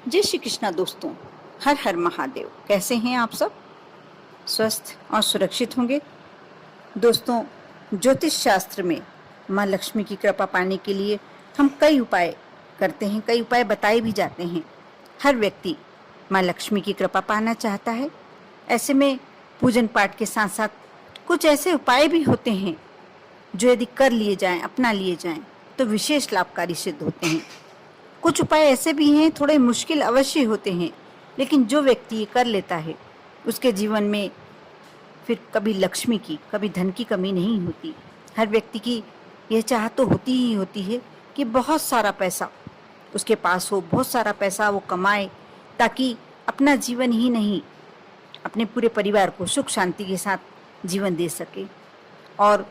जय श्री कृष्णा दोस्तों। हर हर महादेव। कैसे हैं आप सब? स्वस्थ और सुरक्षित होंगे। दोस्तों, ज्योतिष शास्त्र में माँ लक्ष्मी की कृपा पाने के लिए हम कई उपाय करते हैं, कई उपाय बताए भी जाते हैं। हर व्यक्ति माँ लक्ष्मी की कृपा पाना चाहता है। ऐसे में पूजन पाठ के साथ साथ कुछ ऐसे उपाय भी होते हैं जो यदि कर लिए जाएं, अपना लिए जाएं, तो विशेष लाभकारी सिद्ध होते हैं। कुछ उपाय ऐसे भी हैं, थोड़े मुश्किल अवश्य होते हैं, लेकिन जो व्यक्ति ये कर लेता है उसके जीवन में फिर कभी लक्ष्मी की, कभी धन की कमी नहीं होती। हर व्यक्ति की यह चाह तो होती ही होती है कि बहुत सारा पैसा उसके पास हो, बहुत सारा पैसा वो कमाए, ताकि अपना जीवन ही नहीं, अपने पूरे परिवार को सुख शांति के साथ जीवन दे सके। और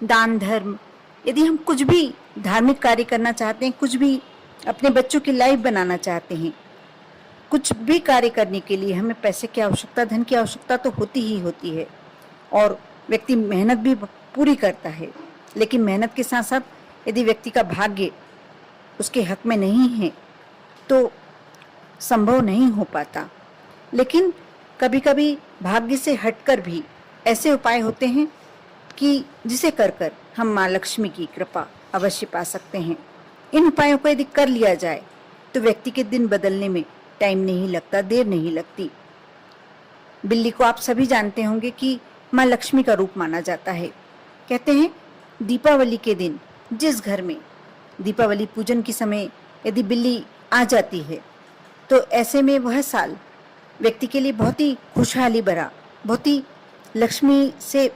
दान धर्म, यदि हम कुछ भी धार्मिक कार्य करना चाहते हैं, कुछ भी अपने बच्चों की लाइफ बनाना चाहते हैं, कुछ भी कार्य करने के लिए हमें पैसे की आवश्यकता, धन की आवश्यकता तो होती ही होती है। और व्यक्ति मेहनत भी पूरी करता है, लेकिन मेहनत के साथ साथ यदि व्यक्ति का भाग्य उसके हक में नहीं है तो संभव नहीं हो पाता। लेकिन कभी कभी भाग्य से हटकर भी ऐसे उपाय होते हैं कि जिसे कर कर हम माँ लक्ष्मी की कृपा अवश्य पा सकते हैं। इन उपायों को यदि कर लिया जाए तो व्यक्ति के दिन बदलने में टाइम नहीं लगता, देर नहीं लगती। बिल्ली को आप सभी जानते होंगे कि माँ लक्ष्मी का रूप माना जाता है। कहते हैं दीपावली के दिन जिस घर में दीपावली पूजन के समय यदि बिल्ली आ जाती है तो ऐसे में वह साल व्यक्ति के लिए बहुत ही खुशहाली भरा, बहुत ही लक्ष्मी से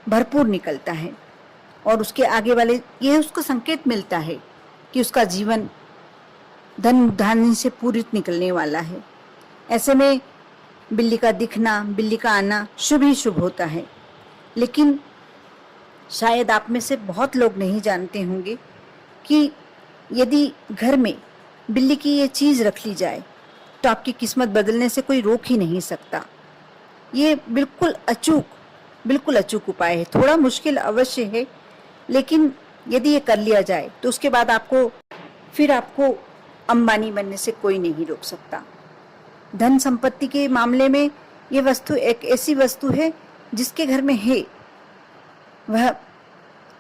भरपूर निकलता है। और उसके आगे वाले यह उसको संकेत मिलता है कि उसका जीवन धन धान्य से पूरित निकलने वाला है। ऐसे में बिल्ली का दिखना, बिल्ली का आना शुभ ही शुभ होता है। लेकिन शायद आप में से बहुत लोग नहीं जानते होंगे कि यदि घर में बिल्ली की ये चीज़ रख ली जाए तो आपकी किस्मत बदलने से कोई रोक ही नहीं सकता। ये बिल्कुल अचूक उपाय है। थोड़ा मुश्किल अवश्य है, लेकिन यदि ये कर लिया जाए तो उसके बाद आपको अंबानी बनने से कोई नहीं रोक सकता। धन संपत्ति के मामले में ये वस्तु एक ऐसी वस्तु है जिसके घर में है वह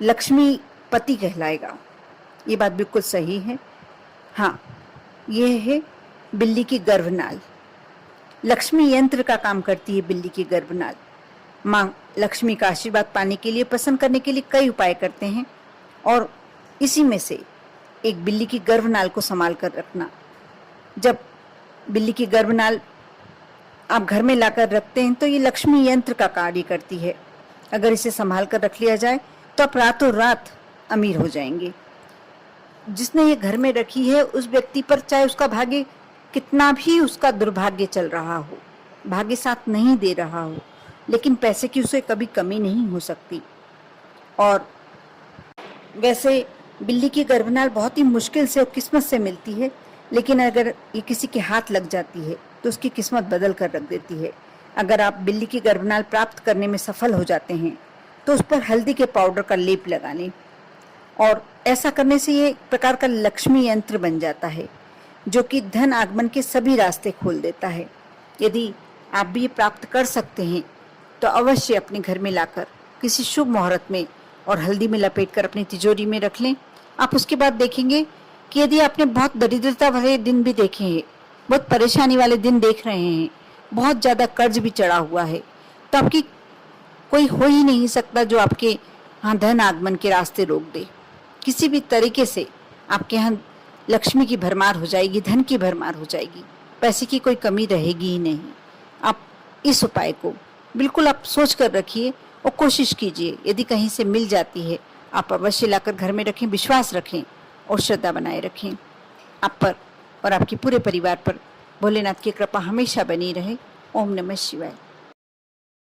लक्ष्मी पति कहलाएगा। ये बात बिल्कुल सही है। हाँ, यह है बिल्ली की गर्भनाल। लक्ष्मी यंत्र का काम करती है बिल्ली की गर्भनाल। माँ लक्ष्मी का आशीर्वाद पाने के लिए, प्रसन्न करने के लिए कई उपाय करते हैं, और इसी में से एक बिल्ली की गर्भनाल को संभाल कर रखना। जब बिल्ली की गर्भनाल आप घर में लाकर रखते हैं तो ये लक्ष्मी यंत्र का कार्य करती है। अगर इसे संभाल कर रख लिया जाए तो आप रातों रात अमीर हो जाएंगे। जिसने ये घर में रखी है उस व्यक्ति पर, चाहे उसका भाग्य कितना भी उसका दुर्भाग्य चल रहा हो, भाग्य साथ नहीं दे रहा हो, लेकिन पैसे की उसे कभी कमी नहीं हो सकती। और वैसे बिल्ली की गर्भनाल बहुत ही मुश्किल से और किस्मत से मिलती है, लेकिन अगर ये किसी के हाथ लग जाती है तो उसकी किस्मत बदल कर रख देती है। अगर आप बिल्ली की गर्भनाल प्राप्त करने में सफल हो जाते हैं तो उस पर हल्दी के पाउडर का लेप लगा लें, और ऐसा करने से ये एक प्रकार का लक्ष्मी यंत्र बन जाता है जो कि धन आगमन के सभी रास्ते खोल देता है। यदि आप भी ये प्राप्त कर सकते हैं तो अवश्य अपने घर में लाकर किसी शुभ मुहूर्त में और हल्दी में लपेटकर अपनी तिजोरी में रख लें। आप उसके बाद देखेंगे कि यदि आपने बहुत दरिद्रता भरे दिन भी देखे हैं, बहुत परेशानी वाले दिन देख रहे हैं, बहुत ज़्यादा कर्ज भी चढ़ा हुआ है, तो आपकी कोई हो ही नहीं सकता जो आपके यहाँ धन आगमन के रास्ते रोक दे। किसी भी तरीके से आपके यहाँ लक्ष्मी की भरमार हो जाएगी, धन की भरमार हो जाएगी, पैसे की कोई कमी रहेगी ही नहीं। आप इस उपाय को बिल्कुल आप सोच कर रखिए और कोशिश कीजिए। यदि कहीं से मिल जाती है आप अवश्य लाकर घर में रखें, विश्वास रखें और श्रद्धा बनाए रखें। आप पर और आपके पूरे परिवार पर भोलेनाथ की कृपा हमेशा बनी रहे। ओम नमः शिवाय।